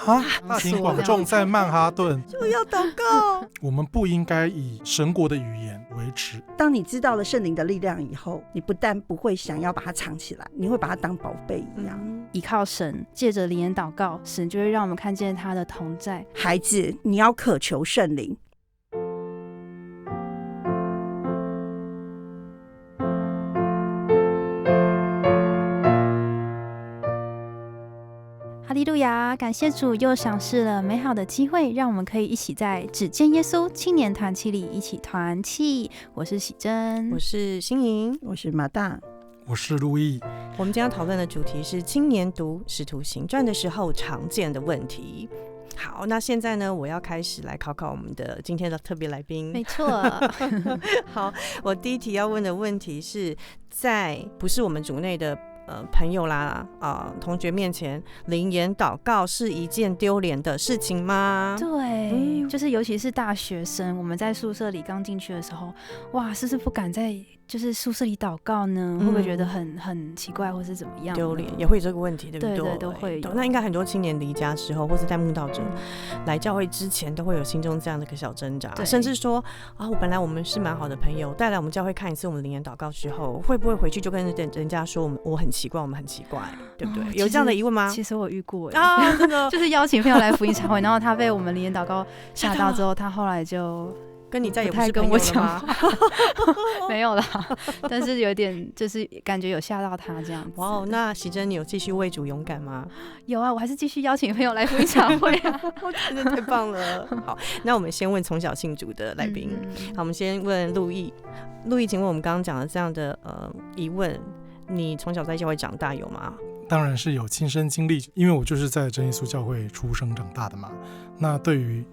大庭广众在曼哈顿就要祷告。我们不应该以神国的语言为耻。当你知道了圣灵的力量以后，你不但不会想要把它藏起来，你会把它当宝贝一样。依靠神，借着灵言祷告，神就会让我们看见他的同在。孩子，你要渴求圣灵。哈利路亚！感谢主又赏赐了美好的机会，让我们可以一起在只见耶稣青年团契里一起团契。我是喜珍，我是欣莹，我是马大，我是路易。我们今天要讨论的主题是青年读使徒行传的时候常见的问题。好，那现在呢，我要开始来考考我们的今天的特别来宾。没错。好，我第一题要问的问题是在不是我们组内的朋友啦同学面前灵言祷告是一件丢脸的事情吗？对，就是尤其是大学生，我们在宿舍里刚进去的时候，哇，是不是不敢在就是宿舍里祷告呢？会不会觉得很奇怪，或是怎么样？丢脸也会有这个问题，对不对？对，都会有。那应该很多青年离家之后，或是在慕道者来教会之前，都会有心中这样的一个小挣扎，甚至说本来我们是蛮好的朋友，带来我们教会看一次我们灵言祷告之后，会不会回去就跟人家说我很奇怪，我们很奇怪，对不对？有这样的疑问吗？其实我遇过真的就是邀请朋友来福音茶会，然后他被我们灵言祷告吓到之后，他后来就跟你再也不是朋友了吗？没有啦，但是有点就是感觉有吓到他这样子。哇，那喜珍，你有继续为主勇敢吗？有啊，我还是继续邀请朋友来福音茶会啊。真的太棒了。好，那我们先问从小信主的来宾。好，我们先问路易。路易，请问我们刚刚讲的这样的疑问，你从小在教会长大有吗？当然是有亲身经历，因为我就是在真耶稣教会出生长大的嘛。那对于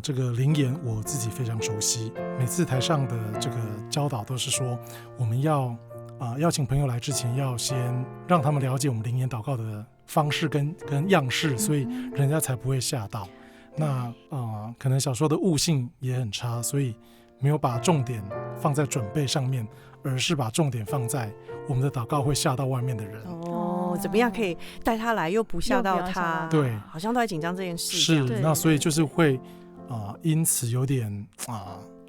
这个灵言我自己非常熟悉，每次台上的这个教导都是说，我们要邀请朋友来之前，要先让他们了解我们灵言祷告的方式跟样式，所以人家才不会吓到。那可能小时候的悟性也很差，所以没有把重点放在准备上面，而是把重点放在我们的祷告会吓到外面的人。怎么样可以带他来又不吓到他？对，好像都在紧张这件事。是，那所以就是会因此有点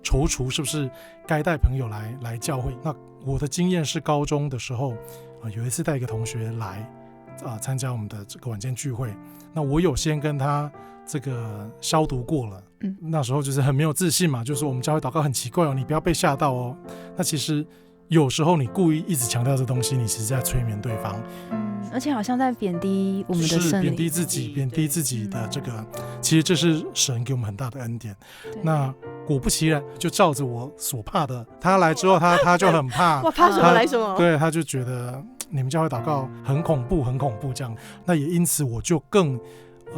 踌躇，是不是该带朋友来教会？那我的经验是高中的时候有一次带一个同学来参加我们的这个晚间聚会，那我有先跟他这个消毒过了。那时候就是很没有自信嘛，就是说我们教会祷告很奇怪你不要被吓到哦。那其实有时候你故意一直强调这东西，你其实在催眠对方。而且好像在贬低我们的圣灵，是贬低自己，贬低自己的这个，其实这是神给我们很大的恩典。那果不其然，就照着我所怕的，他来之后他就很怕。哇，怕什么来什么？对，他就觉得你们教会祷告很恐怖，很恐怖这样。那也因此我就更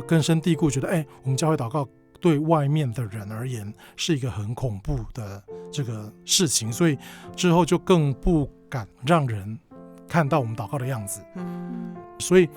根深蒂固觉得，我们教会祷告对外面的人而言是一个很恐怖的这个事情，所以之后就更不敢让人看到我们祷告的样子。所以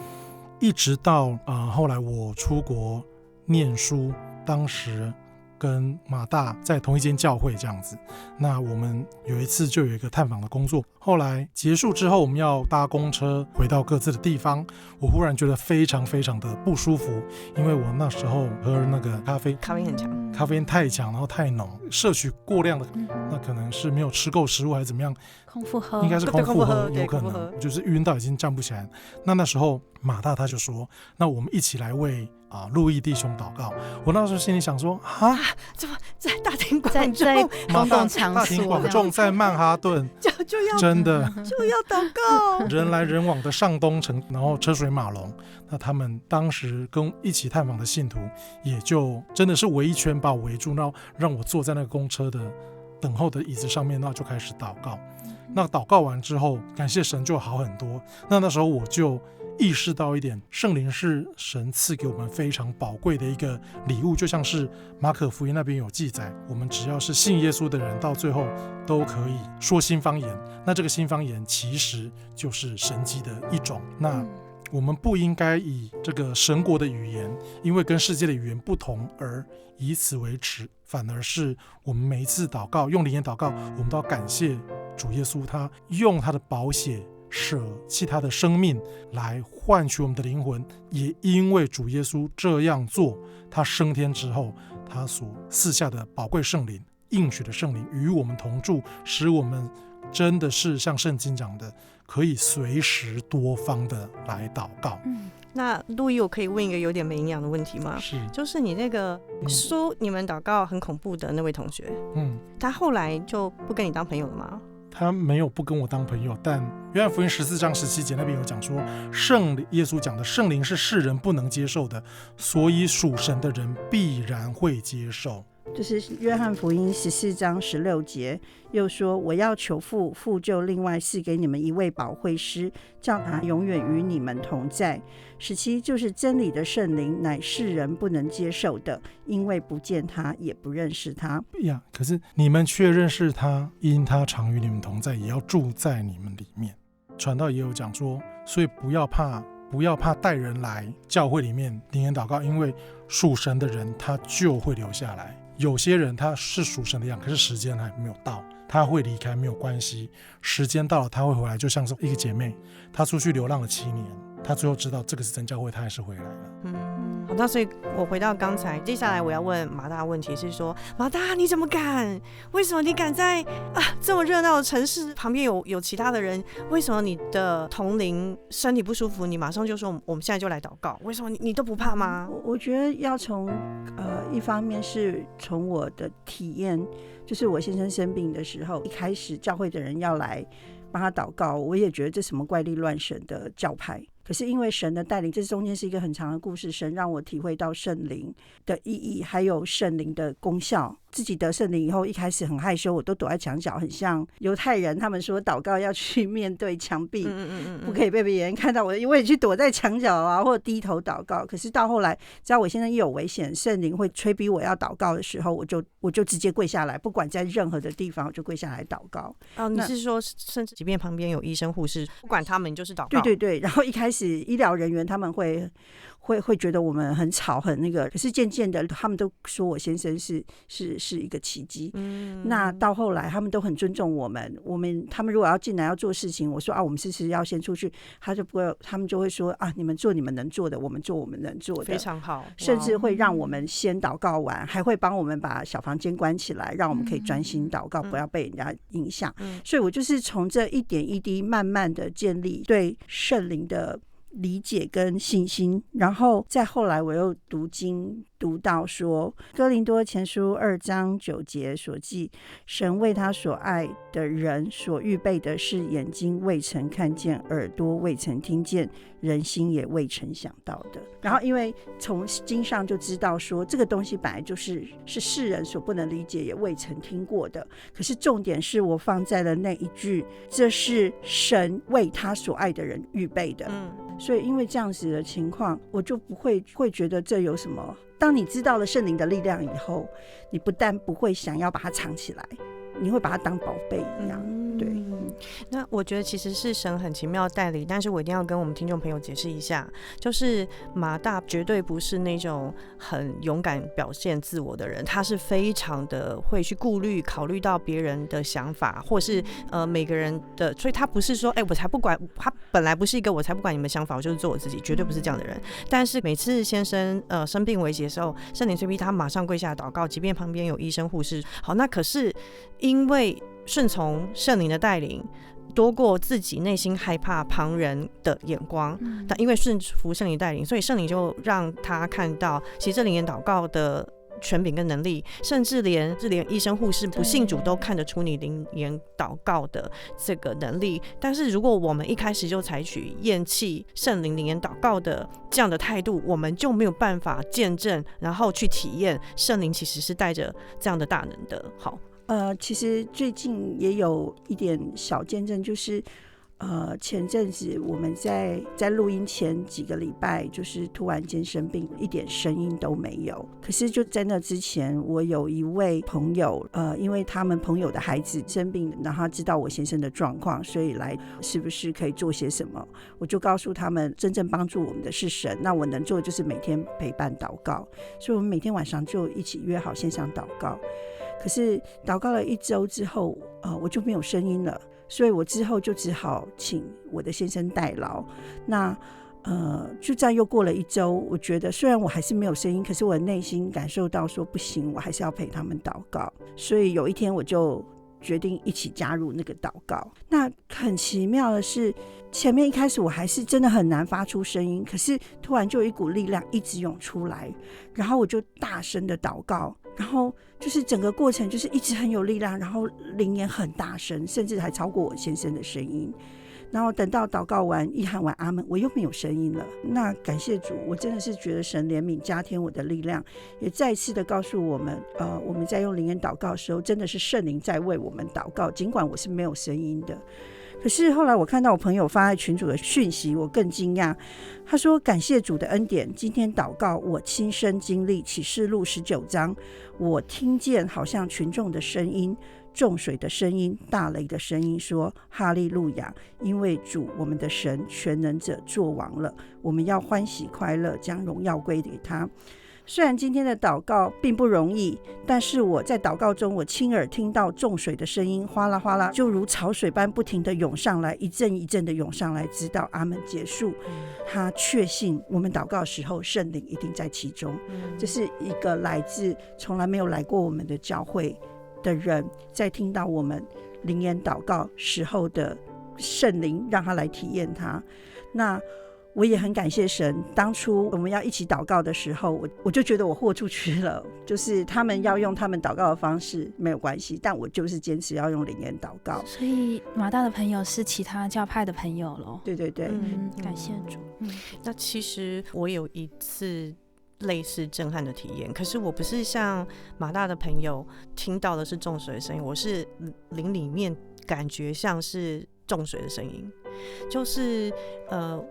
一直到后来我出国念书，当时跟马大在同一间教会这样子。那我们有一次就有一个探访的工作，后来结束之后我们要搭公车回到各自的地方，我忽然觉得非常非常的不舒服，因为我那时候喝那个咖啡很强，咖啡因太强，然后太浓，摄取过量的，那可能是没有吃够食物还是怎么样，空腹喝，应该是空腹喝，有可能就是晕到已经站不起来。那时候马大他就说，那我们一起来为路易弟兄祷告。我那时候心里想说怎么在大庭广众，在公共场所，大庭广众在曼哈顿就要真的就要祷告，人来人往的上东城，然后车水马龙。那他们当时跟一起探访的信徒也就真的是围一圈把我围住，然后让我坐在那个公车的等候的椅子上面，那就开始祷告。那祷告完之后，感谢神就好很多。那时候我就意识到一点，圣灵是神赐给我们非常宝贵的一个礼物，就像是马可福音那边有记载，我们只要是信耶稣的人，到最后都可以说新方言。那这个新方言其实就是神迹的一种。那我们不应该以这个神国的语言，因为跟世界的语言不同而以此为耻，反而是我们每一次祷告，用灵言祷告，我们都要感谢主耶稣，他用他的宝血舍弃他的生命来换取我们的灵魂，也因为主耶稣这样做，他升天之后，他所赐下的宝贵圣灵，应许的圣灵与我们同住，使我们真的是像圣经讲的，可以随时多方的来祷告。那路易，我可以问一个有点没营养的问题吗？是，就是你那个说你们祷告很恐怖的那位同学，他后来就不跟你当朋友了吗？他没有不跟我当朋友，但约翰福音14章17节那边有讲说，耶稣讲的圣灵是世人不能接受的，所以属神的人必然会接受。就是约翰福音14章16节又说，我要求父，父就另外赐给你们一位保惠师，叫他永远与你们同在。17就是真理的圣灵，乃世人不能接受的，因为不见他，也不认识他呀。可是你们却认识他，因他常与你们同在，也要住在你们里面。传道也有讲说，所以不要怕带人来教会里面灵言祷告，因为属神的人他就会留下来。有些人他是属神的样，可是时间还没有到，他会离开没有关系，时间到了他会回来。就像是一个姐妹，她出去流浪了7年，她最后知道这个是真教会，她还是回来了。好，那所以我回到刚才，接下来我要问马大的问题是说，马大你怎么敢？为什么你敢在这么热闹的城市旁边有其他的人？为什么你的同龄身体不舒服，你马上就说我们现在就来祷告？为什么你都不怕吗？我觉得要从一方面是从我的体验，就是我先生生病的时候，一开始教会的人要来帮他祷告，我也觉得这什么怪力乱神的教派。可是因为神的带领，这中间是一个很长的故事，神让我体会到圣灵的意义，还有圣灵的功效。自己得圣灵以后，一开始很害羞，我都躲在墙角，很像犹太人，他们说祷告要去面对墙壁，不可以被别人看到我也去躲在墙角啊，或者低头祷告。可是到后来，只要我现在一有危险，圣灵会催逼我要祷告的时候，我就直接跪下来，不管在任何的地方，我就跪下来祷告。你是说，甚至即便旁边有医生护士，不管他们，你就是祷告？对。然后一开始医疗人员他们会觉得我们很吵很那个，可是渐渐的他们都说我先生是一个奇迹。那到后来他们都很尊重我们他们如果要进来要做事情，我说我们是要先出去，他们就会说你们做你们能做的，我们做我们能做的，非常好。甚至会让我们先祷告完，还会帮我们把小房间关起来，让我们可以专心祷告，不要被人家影响。所以我就是从这一点一滴慢慢的建立对圣灵的理解跟信心。然后再后来我又读经读到说，哥林多前书2章9节所记，神为他所爱的人所预备的是眼睛未曾看见，耳朵未曾听见，人心也未曾想到的。然后因为从经上就知道说，这个东西本来是世人所不能理解也未曾听过的，可是重点是我放在了那一句，这是神为他所爱的人预备的。所以因为这样子的情况，我就不会觉得这有什么。当你知道了圣灵的力量以后，你不但不会想要把它藏起来，你会把它当宝贝一样。对。那我觉得其实是神很奇妙的带领，但是我一定要跟我们听众朋友解释一下，就是马大绝对不是那种很勇敢表现自我的人，他是非常的会去考虑到别人的想法，或是每个人的，所以他不是说我才不管，他本来不是一个我才不管你们想法，我就是做我自己，绝对不是这样的人。但是每次先生生病危急的时候，圣灵催逼他马上跪下祷告，即便旁边有医生护士。好，那可是因为顺从圣灵的带领多过自己内心害怕旁人的眼光，但因为顺服圣灵带领，所以圣灵就让他看到其实这灵言祷告的权柄跟能力，甚至连医生护士不信主都看得出你灵言祷告的这个能力。但是如果我们一开始就采取厌弃圣灵灵言祷告的这样的态度，我们就没有办法见证然后去体验圣灵其实是带着这样的大能的。好，其实最近也有一点小见证，就是前阵子我们在录音前几个礼拜，就是突然间生病，一点声音都没有。可是就在那之前，我有一位朋友，因为他们朋友的孩子生病，然后他知道我先生的状况，所以来是不是可以做些什么？我就告诉他们，真正帮助我们的是神，那我能做的就是每天陪伴祷告。所以我们每天晚上就一起约好线上祷告。可是祷告了1周之后，我就没有声音了，所以我之后就只好请我的先生代劳。那就这样又过了1周，我觉得虽然我还是没有声音，可是我的内心感受到说不行，我还是要陪他们祷告。所以有一天我就决定一起加入那个祷告。那很奇妙的是，前面一开始我还是真的很难发出声音，可是突然就有一股力量一直涌出来，然后我就大声的祷告，然后就是整个过程就是一直很有力量，然后灵言很大声，甚至还超过我先生的声音。然后等到祷告完一喊完阿们，我又没有声音了。那感谢主，我真的是觉得神怜悯加添我的力量，也再次的告诉我们，我们在用灵言祷告的时候，真的是圣灵在为我们祷告，尽管我是没有声音的。可是后来我看到我朋友发在群组的讯息，我更惊讶。他说感谢主的恩典，今天祷告我亲身经历启示录19章，我听见好像群众的声音，众水的声音，大雷的声音，说哈利路亚，因为主我们的神全能者作王了，我们要欢喜快乐，将荣耀归给他。虽然今天的祷告并不容易，但是我在祷告中，我亲耳听到众水的声音哗啦哗啦，就如潮水般不停的涌上来，一阵一阵的涌上来，直到阿们结束。他确信我们祷告的时候，圣灵一定在其中。这是一个来自从来没有来过我们的教会的人，在听到我们灵言祷告时候的圣灵，让他来体验他。那我也很感谢神，当初我们要一起祷告的时候，我就觉得我豁出去了，就是他们要用他们祷告的方式没有关系，但我就是坚持要用灵言祷告。所以马大的朋友是其他教派的朋友咯。对对对，感谢主。那其实我有一次类似震撼的体验，可是我不是像马大的朋友听到的是众水的声音，我是灵里面感觉像是众水的声音。就是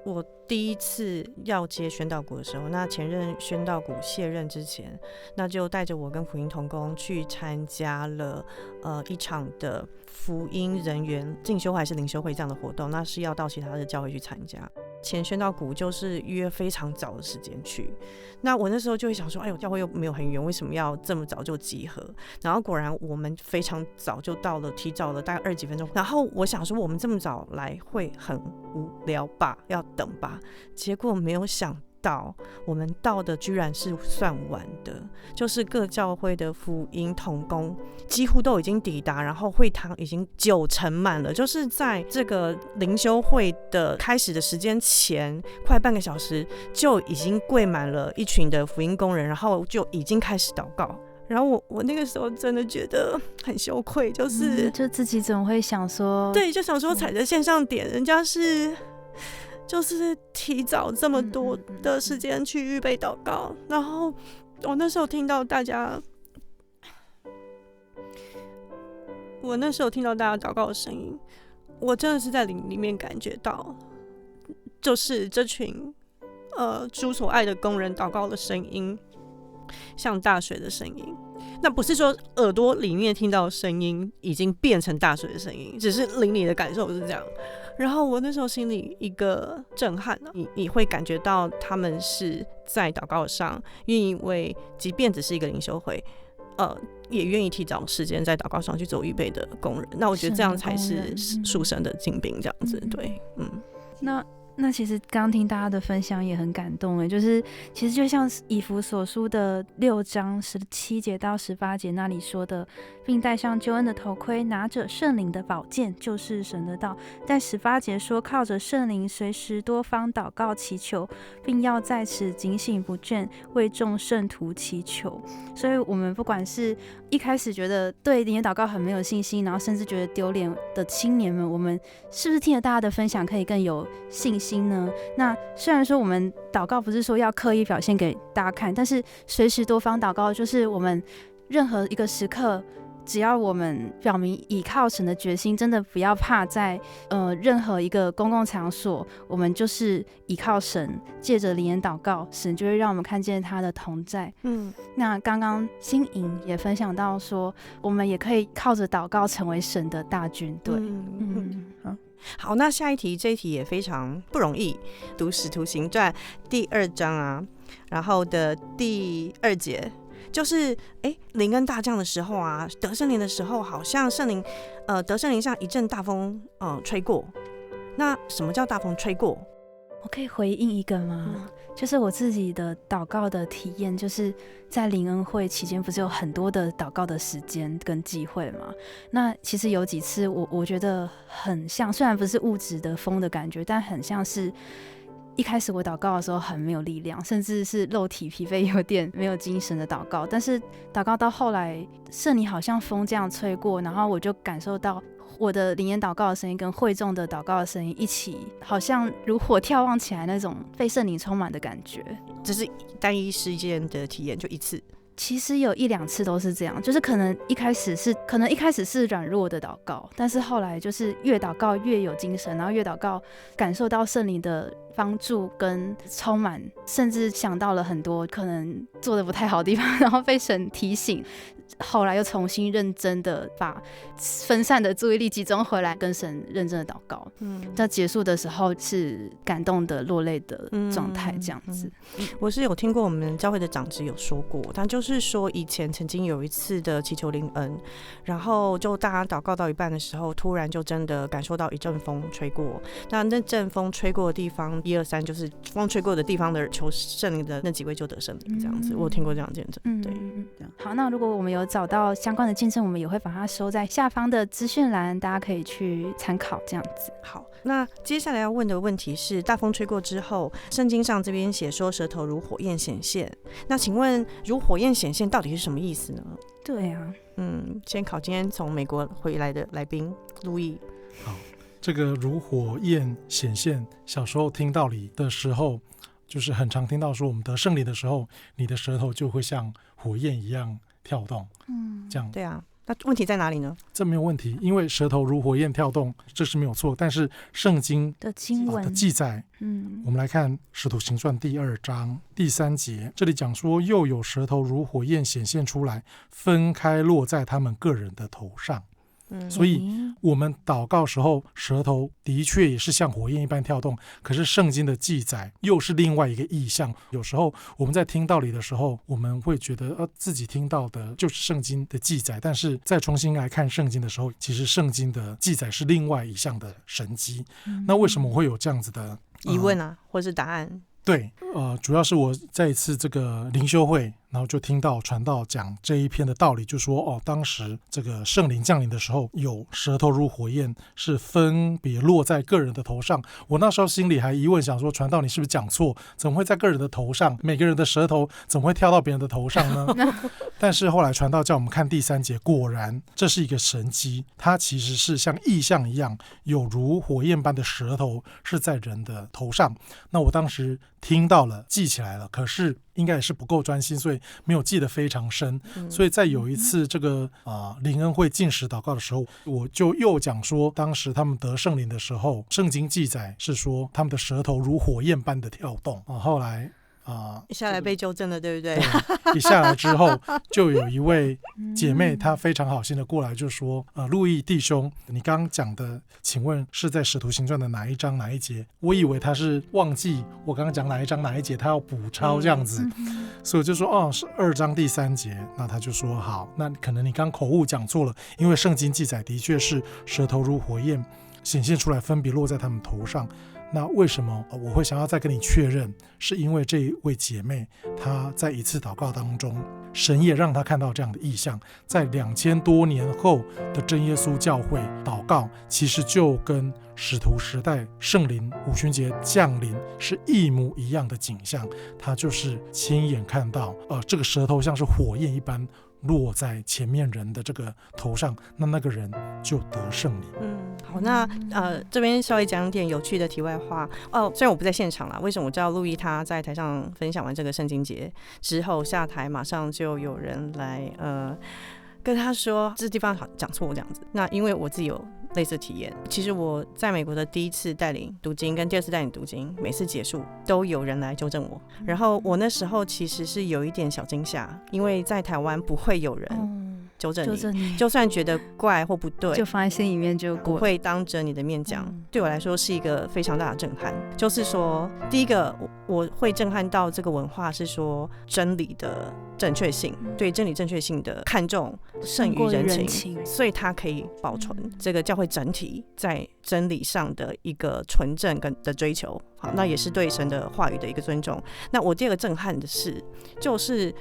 我第一次要接宣道股的时候，那前任宣道股卸任之前，那就带着我跟福音同工去参加了一场的福音人员进修会还是灵修会这样的活动，那是要到其他的教会去参加。前宣道股就是约非常早的时间去，那我那时候就会想说，哎呦，教会又没有很远，为什么要这么早就集合？然后果然我们非常早就到了，提早了大概20几分钟。然后我想说，我们这么早来会很无聊吧，要等吧？结果没有想到，我们到的居然是算晚的，就是各教会的福音同工几乎都已经抵达，然后会堂已经90%满了，就是在这个灵修会的开始的时间前快半个小时就已经跪满了一群的福音工人，然后就已经开始祷告。然后我那个时候真的觉得很羞愧，就是就自己总会想说，对，就想说踩着线上点，人家是就是提早这么多的时间去预备祷告，然后我那时候听到大家祷告的声音，我真的是在里面感觉到，就是这群主所爱的工人祷告的声音像大水的声音。那不是说耳朵里面听到的声音已经变成大水的声音，只是灵里的感受是这样。然后我那时候心里一个震撼，你会感觉到他们是在祷告上愿意为，即便只是一个灵修会，也愿意提早时间在祷告上去做预备的工人。那我觉得这样才是属神的精兵，这样子。对，那其实刚听大家的分享也很感动耶，就是其实就像以弗所书的6章17节到18节那里说的，并戴上救恩的头盔，拿着圣灵的宝剑，就是神的道。在18节说，靠着圣灵随时多方祷告祈求，并要在此警醒不倦，为众圣徒祈求。所以我们不管是一开始觉得对灵言祷告很没有信心，然后甚至觉得丢脸的青年们，我们是不是听了大家的分享可以更有信心呢？那虽然说我们祷告不是说要刻意表现给大家看，但是随时多方祷告，就是我们任何一个时刻，只要我们表明倚靠神的决心，真的不要怕在任何一个公共场所，我们就是倚靠神，借着灵言祷告，神就会让我们看见他的同在。那刚刚新颖也分享到说，我们也可以靠着祷告成为神的大军队。好，那下一题，这一题也非常不容易，读使徒行传第2章啊，然后的第2节，就是灵恩大降的时候啊，得圣灵的时候，好像圣灵得圣灵像一阵大风吹过。那什么叫大风吹过？我可以回应一个吗？就是我自己的祷告的体验，就是在灵恩会期间，不是有很多的祷告的时间跟机会吗？那其实有几次我觉得很像，虽然不是物质的风的感觉，但很像是一开始我祷告的时候很没有力量，甚至是肉体疲惫有点没有精神的祷告，但是祷告到后来，圣灵好像风这样吹过，然后我就感受到我的灵言祷告的声音跟会众的祷告的声音一起，好像如火眺望起来那种被圣灵充满的感觉。这是单一事件的体验，就一次？其实有1-2次都是这样，就是可能一开始是软弱的祷告，但是后来就是越祷告越有精神，然后越祷告感受到圣灵的帮助跟充满，甚至想到了很多可能做的不太好的地方，然后被神提醒，后来又重新认真的把分散的注意力集中回来，跟神认真的祷告。在结束的时候是感动的落泪的状态，这样子。我是有听过我们教会的长职有说过，他就是说以前曾经有一次的祈求灵恩，然后就大家祷告到一半的时候，突然就真的感受到一阵风吹过，那阵风吹过的地方1、2、3就是风吹过的地方的求圣灵的那几位就得圣灵，这样子。我有听过这样的见证。对，好，那如果我们有找到相关的见证，我们也会把它收在下方的资讯栏，大家可以去参考这样子。好，那接下来要问的问题是，大风吹过之后，圣经上这边写说舌头如火焰显现，那请问如火焰显现到底是什么意思呢？对啊，先考今天从美国回来的来宾路易。好，这个如火焰显现，小时候听道理的时候，就是很常听到说，我们得圣灵的时候，你的舌头就会像火焰一样跳动。这样。对啊，那问题在哪里呢？这没有问题，因为舌头如火焰跳动，这是没有错。但是圣经的经文的记载，我们来看使徒行传第2章第3节，这里讲说，又有舌头如火焰显现出来，分开落在他们个人的头上。所以我们祷告时候，舌头的确也是像火焰一般跳动，可是圣经的记载又是另外一个意象。有时候我们在听道理的时候，我们会觉得自己听到的就是圣经的记载，但是再重新来看圣经的时候，其实圣经的记载是另外一项的神迹。那为什么会有这样子的疑问啊，或是答案？对，主要是我在一次这个灵修会，然后就听到传道讲这一篇的道理，就说当时这个圣灵降临的时候，有舌头如火焰是分别落在个人的头上。我那时候心里还疑问，想说传道你是不是讲错？怎么会在个人的头上？每个人的舌头怎么会跳到别人的头上呢？但是后来传道叫我们看第3节，果然这是一个神迹，它其实是像异象一样，有如火焰般的舌头是在人的头上。那我当时听到了，记起来了，可是应该也是不够专心，所以没有记得非常深。所以在有一次这个灵恩会禁食祷告的时候，我就又讲说，当时他们得圣灵的时候，圣经记载是说他们的舌头如火焰般的跳动。后来一下来被纠正了，对不对？对，一下来之后，就有一位姐妹，她非常好心的过来就说：路易弟兄，你刚刚讲的，请问是在使徒行传的哪一章哪一节？我以为她是忘记我刚刚讲哪一章哪一节，她要补抄这样子，所以我就说是2章第3节。那她就说好，那可能你刚口误讲错了，因为圣经记载的确是舌头如火焰显现出来，分别落在他们头上。那为什么我会想要再跟你确认？是因为这一位姐妹她在一次祷告当中，神也让她看到这样的异象，在2000多年后的真耶稣教会祷告，其实就跟使徒时代圣灵五旬节降临是一模一样的景象。她就是亲眼看到这个舌头像是火焰一般落在前面人的这个头上，那个人就得圣灵。好，那这边稍微讲点有趣的题外话虽然我不在现场啦，为什么我知道路易他在台上分享完这个圣经节之后下台，马上就有人来跟他说这地方好讲错这样子。那因为我自己有类似体验，其实我在美国的第一次带领读经跟第2次带领读经，每次结束都有人来纠正我，然后我那时候其实是有一点小惊吓，因为在台湾不会有人纠正你，就算觉得怪或不对，就放在心里面就过，不会当着你的面讲。对我来说是一个非常大的震撼，就是说第一个我会震撼到这个文化是说真理的正确性，对真理正确性的看重胜于人情，所以它可以保存这个教会整体在真理上的一个纯正跟的追求。好，那也是对神的话语的一个尊重。那我第二个震撼的是，就是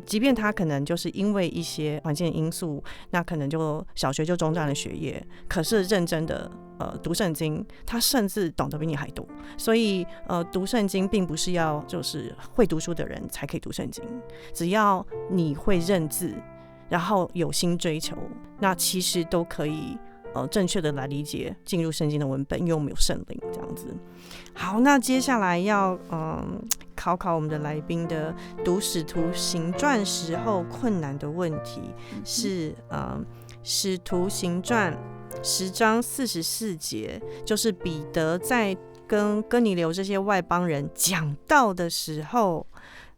即便他可能就是因为一些环境的因素，那可能就小学就中断了学业，可是认真的读圣经，他甚至懂得比你还多。所以读圣经并不是要就是会读书的人才可以读圣经，只要你会认字，然后有心追求，那其实都可以正确的来理解进入圣经的文本，因为我们有圣灵这样子。好，那接下来要考考我们的来宾的读使徒行传时候困难的问题是使徒行传10章44节，就是彼得在跟哥尼流这些外邦人讲道的时候，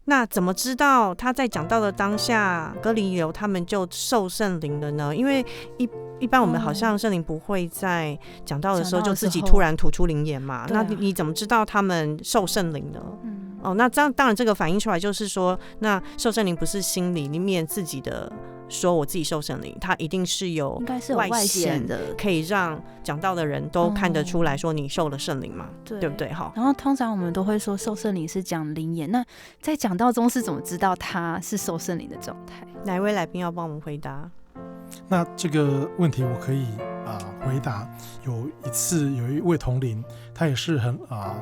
那怎么知道他在讲道的当下哥尼流他们就受圣灵了呢？因为一般我们好像圣灵不会在讲道的时候就自己突然吐出灵言嘛，那你怎么知道他们受圣灵呢？那这样当然这个反映出来就是说，那受圣灵不是心里面自己的说我自己受圣灵，它一定是有外显的，可以让讲道的人都看得出来说你受了圣灵嘛，对不对？然后通常我们都会说受圣灵是讲灵言，那在讲道中是怎么知道他是受圣灵的状态？哪一位来宾要帮我们回答？那这个问题我可以回答。有一次有一位同龄，他也是很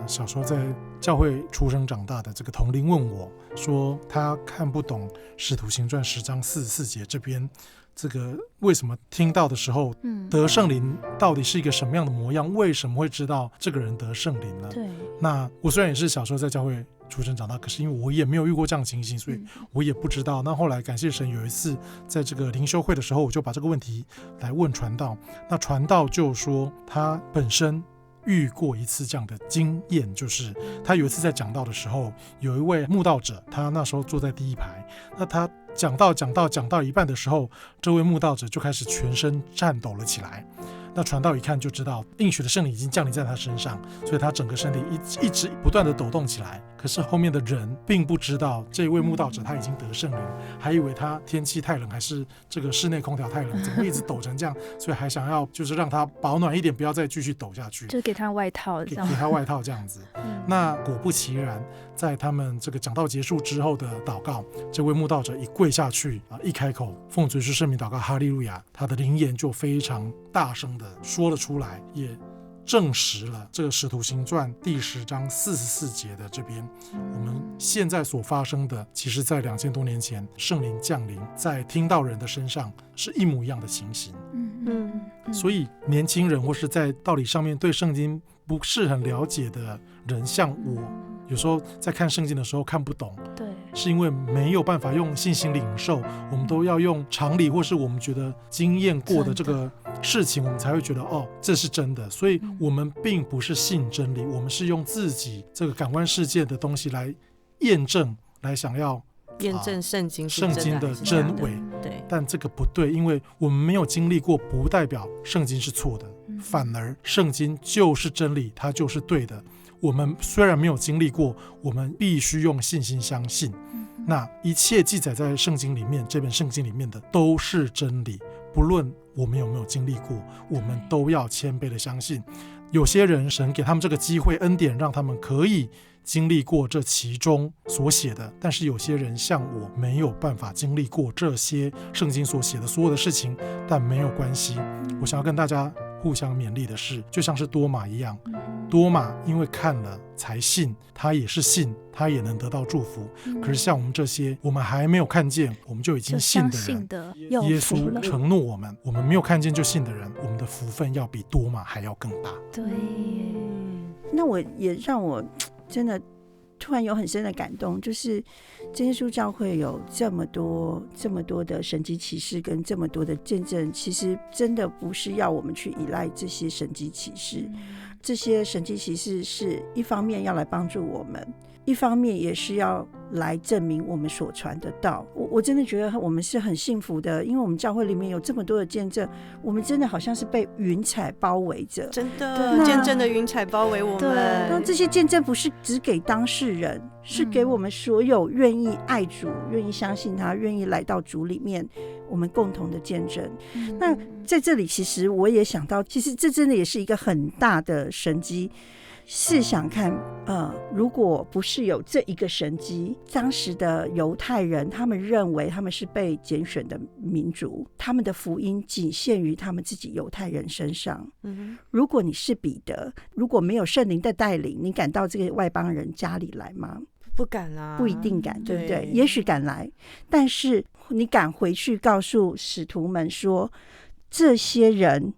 小时候在教会出生长大的这个同龄，问我说他看不懂使徒行传10章44节这边这个为什么听到的时候得圣灵到底是一个什么样的模样，为什么会知道这个人得圣灵呢？对，那我虽然也是小时候在教会出生长大，可是因为我也没有遇过这样的情形，所以我也不知道。那后来感谢神，有一次在这个灵修会的时候，我就把这个问题来问传道，那传道就说他本身遇过一次这样的经验，就是他有一次在讲道的时候，有一位慕道者，他那时候坐在第一排，那他讲到一半的时候，这位慕道者就开始全身颤抖了起来。那传道一看就知道应许的圣灵已经降临在他身上，所以他整个身体一直不断的抖动起来。可是后面的人并不知道这位慕道者他已经得圣灵，还以为他天气太冷还是这个室内空调太冷，怎么一直抖成这样，所以还想要就是让他保暖一点，不要再继续抖下去，就给他外套，给他外套这样子。那果不其然，在他们这个讲道结束之后的祷告，这位慕道者一跪下去一开口奉主耶稣圣名祷告哈利路亚，他的灵言就非常大声的说了出来，也证实了这个使徒行传第10章44节的这边我们现在所发生的，其实在2000多年前圣灵降临在听道人的身上是一模一样的情形。所以年轻人或是在道理上面对圣经不是很了解的人，像我有时候在看圣经的时候看不懂，对，是因为没有办法用信心领受，我们都要用常理或是我们觉得经验过的这个事情，我们才会觉得这是真的。所以我们并不是信真理，我们是用自己这个感官世界的东西来验证，来想要验证圣经的真伪。对，但这个不对，因为我们没有经历过不代表圣经是错的，反而圣经就是真理，它就是对的。我们虽然没有经历过，我们必须用信心相信。那一切记载在圣经里面，这本圣经里面的都是真理，不论我们有没有经历过，我们都要谦卑的相信。有些人神给他们这个机会恩典，让他们可以经历过这其中所写的，但是有些人像我没有办法经历过这些圣经所写的所有的事情，但没有关系。我想要跟大家互相勉励的是，就像是多马一样，多马因为看了才信，他也是信，他也能得到祝福。可是像我们这些我们还没有看见我们就已经信的人，耶稣承诺我们没有看见就信的人，我们的福分要比多马还要更大。对，那我也让我真的突然有很深的感动，就是真耶稣教会有这么多的神迹奇事跟这么多的见证，其实真的不是要我们去依赖这些神迹奇事，这些神迹奇事是一方面要来帮助我们一方面也是要来证明我们所传的道。我真的觉得我们是很幸福的，因为我们教会里面有这么多的见证，我们真的好像是被云彩包围着，真的见证的云彩包围我们。那这些见证不是只给当事人，是给我们所有愿意爱主、愿意相信他、愿意来到主里面我们共同的见证。那在这里其实我也想到，其实这真的也是一个很大的神迹。试想看，如果不是有这一个神迹，当时的犹太人他们认为他们是被拣选的民族，他们的福音仅限于他们自己犹太人身上。如果你是彼得，如果没有圣灵的带领，你敢到这个外邦人家里来吗？不敢啊，不一定敢，对不对？也许敢来，但是你敢回去告诉使徒们说，这些人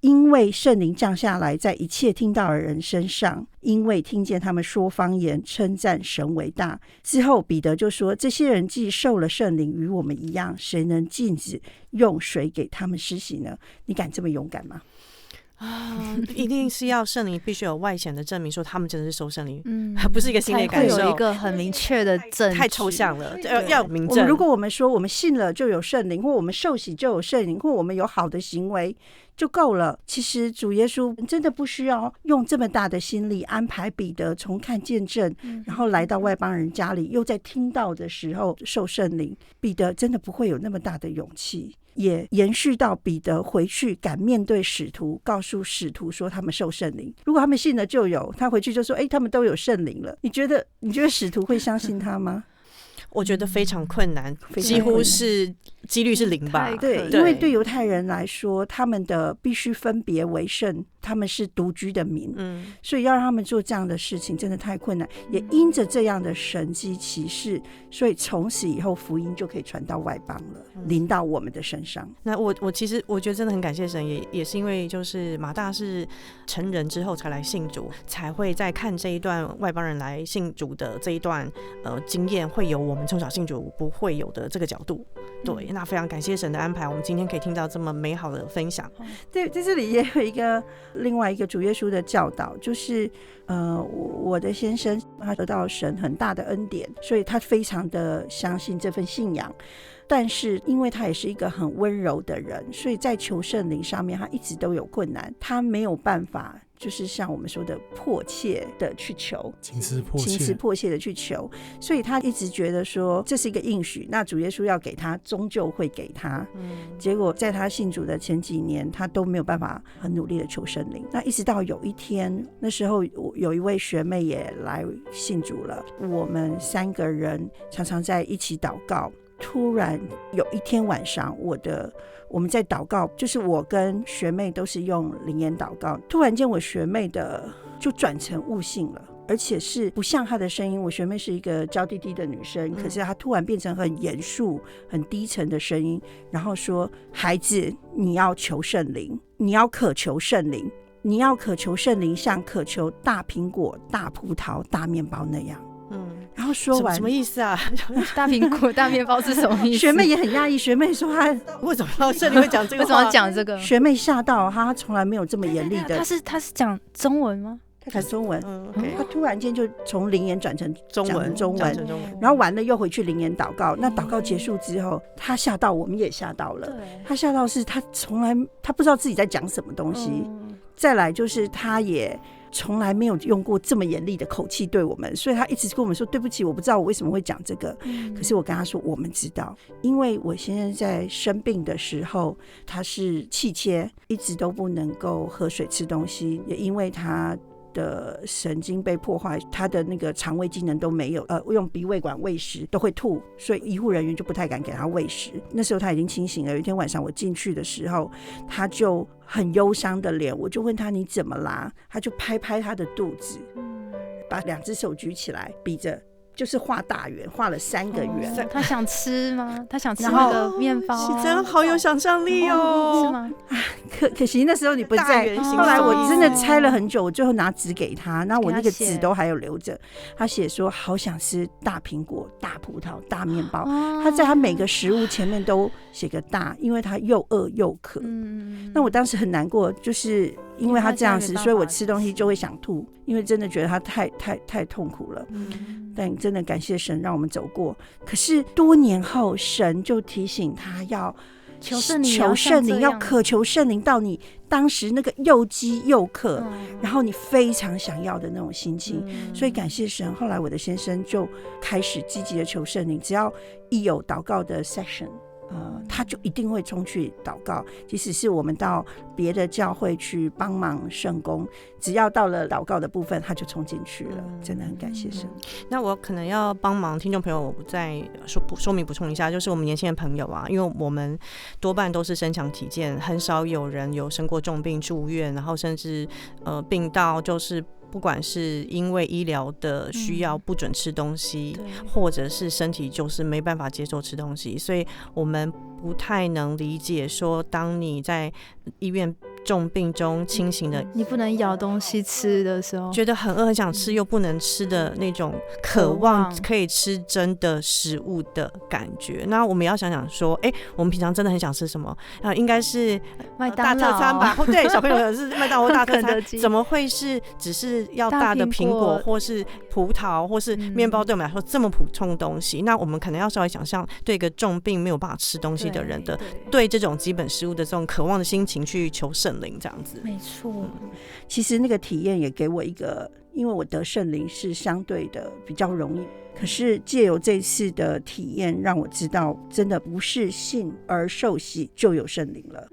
因为圣灵降下来在一切听到的人身上，因为听见他们说方言，称赞神为大。之后彼得就说，这些人既受了圣灵与我们一样，谁能禁止用水给他们施洗呢？你敢这么勇敢吗？一定是要圣灵必须有外显的证明说他们真的是受圣灵，不是一个心理感受，会有一个很明确的证据，太抽象了，要有明证。如果我们说我们信了就有圣灵，或我们受洗就有圣灵，或我们有好的行为就够了，其实主耶稣真的不需要用这么大的心力安排彼得重看见证，然后来到外邦人家里，又在听到的时候受圣灵。彼得真的不会有那么大的勇气，也延续到彼得回去敢面对使徒，告诉使徒说他们受圣灵。如果他们信了就有，他回去就说他们都有圣灵了，你觉得使徒会相信他吗？我觉得非常困难，几乎是几率是0吧。对，因为对犹太人来说，他们的必须分别为圣，他们是独居的民，所以要让他们做这样的事情真的太困难。也因着这样的神迹奇事，所以从此以后福音就可以传到外邦了，临到我们的身上。那我其实我觉得真的很感谢神，也是因为就是马大是成人之后才来信主，才会在看这一段外邦人来信主的这一段经验，会有我们从小信主不会有的这个角度。对，那非常感谢神的安排，我们今天可以听到这么美好的分享。对，在这里也有另外一个主耶稣的教导，就是我的先生他得到神很大的恩典，所以他非常的相信这份信仰。但是因为他也是一个很温柔的人，所以在求圣灵上面他一直都有困难，他没有办法就是像我们说的迫切的去求，情思迫切的去求，所以他一直觉得说这是一个应许，那主耶稣要给他终究会给他。结果在他信主的前几年，他都没有办法很努力的求圣灵。那一直到有一天，那时候有一位学妹也来信主了，我们3个人常常在一起祷告。突然有一天晚上，我们在祷告，就是我跟学妹都是用灵言祷告，突然间我学妹的就转成悟性了，而且是不像她的声音。我学妹是一个娇滴滴的女生，可是她突然变成很严肃很低沉的声音，然后说，孩子，你要求圣灵，你要渴求圣灵，你要渴求圣灵，像渴求大苹果大葡萄大面包那样。然后说完什么意思啊？大苹果大面包是什么意思？学妹也很讶异，学妹说她为什么圣灵会讲这个话？为什么要讲这个？学妹吓到，她从来没有这么严厉的。她是讲中文吗？她讲中文。她突然间就从灵言转成中文，然后完了又回去灵言祷告。那祷告结束之后，她吓到，我们也吓到了。她吓到是她她不知道自己在讲什么东西。再来就是她也从来没有用过这么严厉的口气对我们，所以他一直跟我们说对不起，我不知道我为什么会讲这个。可是我跟他说我们知道，因为我先生在生病的时候他是气切，一直都不能够喝水吃东西，也因为他的神经被破坏，他的那个肠胃机能都没有，用鼻胃管喂食都会吐，所以医护人员就不太敢给他喂食。那时候他已经清醒了，有一天晚上我进去的时候，他就很忧伤的脸，我就问他你怎么啦？他就拍拍他的肚子，把2只手举起来比着，就是画大圆，画了3个圆。他想吃吗？他想吃那个面包？真好有想象力哦，是吗？可惜那时候你不大在。圆形后来我真的哦猜了很久，我最后拿纸给他，那我那个给他写纸都还有留着。他写说好想吃大苹果、大葡萄、大面包。他在他每个食物前面都写个大，因为他又饿又渴。那我当时很难过，就是因为他这样子，所以我吃东西就会想吐，因为真的觉得他太痛苦了。但真的感谢神让我们走过。可是多年后，神就提醒他要求圣灵，求圣灵，要渴求圣灵到你当时那个又饥又渴，然后你非常想要的那种心情。所以感谢神，后来我的先生就开始积极的求圣灵，只要一有祷告的 session，他就一定会冲去祷告，即使是我们到别的教会去帮忙圣工，只要到了祷告的部分，他就冲进去了。真的很感谢神。那我可能要帮忙听众朋友再说明补充一下，就是我们年轻的朋友啊，因为我们多半都是身强体健，很少有人有生过重病住院，然后甚至病到就是不管是因为医疗的需要不准吃东西，或者是身体就是没办法接受吃东西，所以我们不太能理解说当你在医院重病中清醒的，你不能咬东西吃的时候，觉得很饿很想吃又不能吃的那种渴望可以吃真的食物的感觉。那我们要想想说，我们平常真的很想吃什么？应该是麦当劳大特餐吧？对，小朋友是麦当劳大特餐，怎么会是只是要大的苹果或是葡萄或是面包？对我们来说这么普通的东西，那我们可能要稍微想象对一个重病没有办法吃东西的人的对这种基本食物的这种渴望的心情去求圣灵，这样子。没错。其实那个体验也给我一个，因为我得圣灵是相对的比较容易，可是借由这次的体验让我知道真的不是信而受洗就有圣灵了。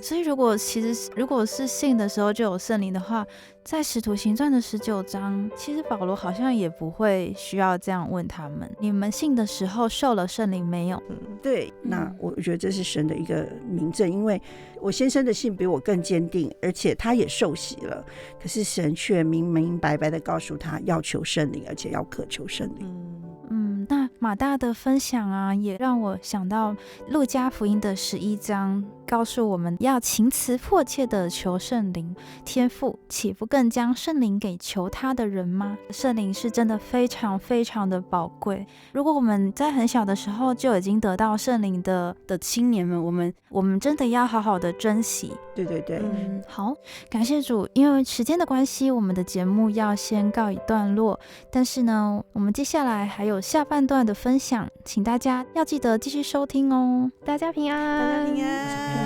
所以如果是信的时候就有圣灵的话，在使徒行传的19章，其实保罗好像也不会需要这样问他们，你们信的时候受了圣灵没有？对，那我觉得这是神的一个明证，因为我先生的信比我更坚定，而且他也受洗了，可是神却明明白白的告诉他要求圣灵，而且要渴求圣灵。那马大的分享啊，也让我想到路加福音的11章，告诉我们要勤辞迫切的求圣灵。天父岂不更将圣灵给求他的人吗？圣灵是真的非常非常的宝贵。如果我们在很小的时候就已经得到圣灵的青年们，我们真的要好好的珍惜。对对对，好，感谢主。因为时间的关系，我们的节目要先告一段落，但是呢，我们接下来还有下半段的分享，请大家要记得继续收听哦。大家平安，大家平安。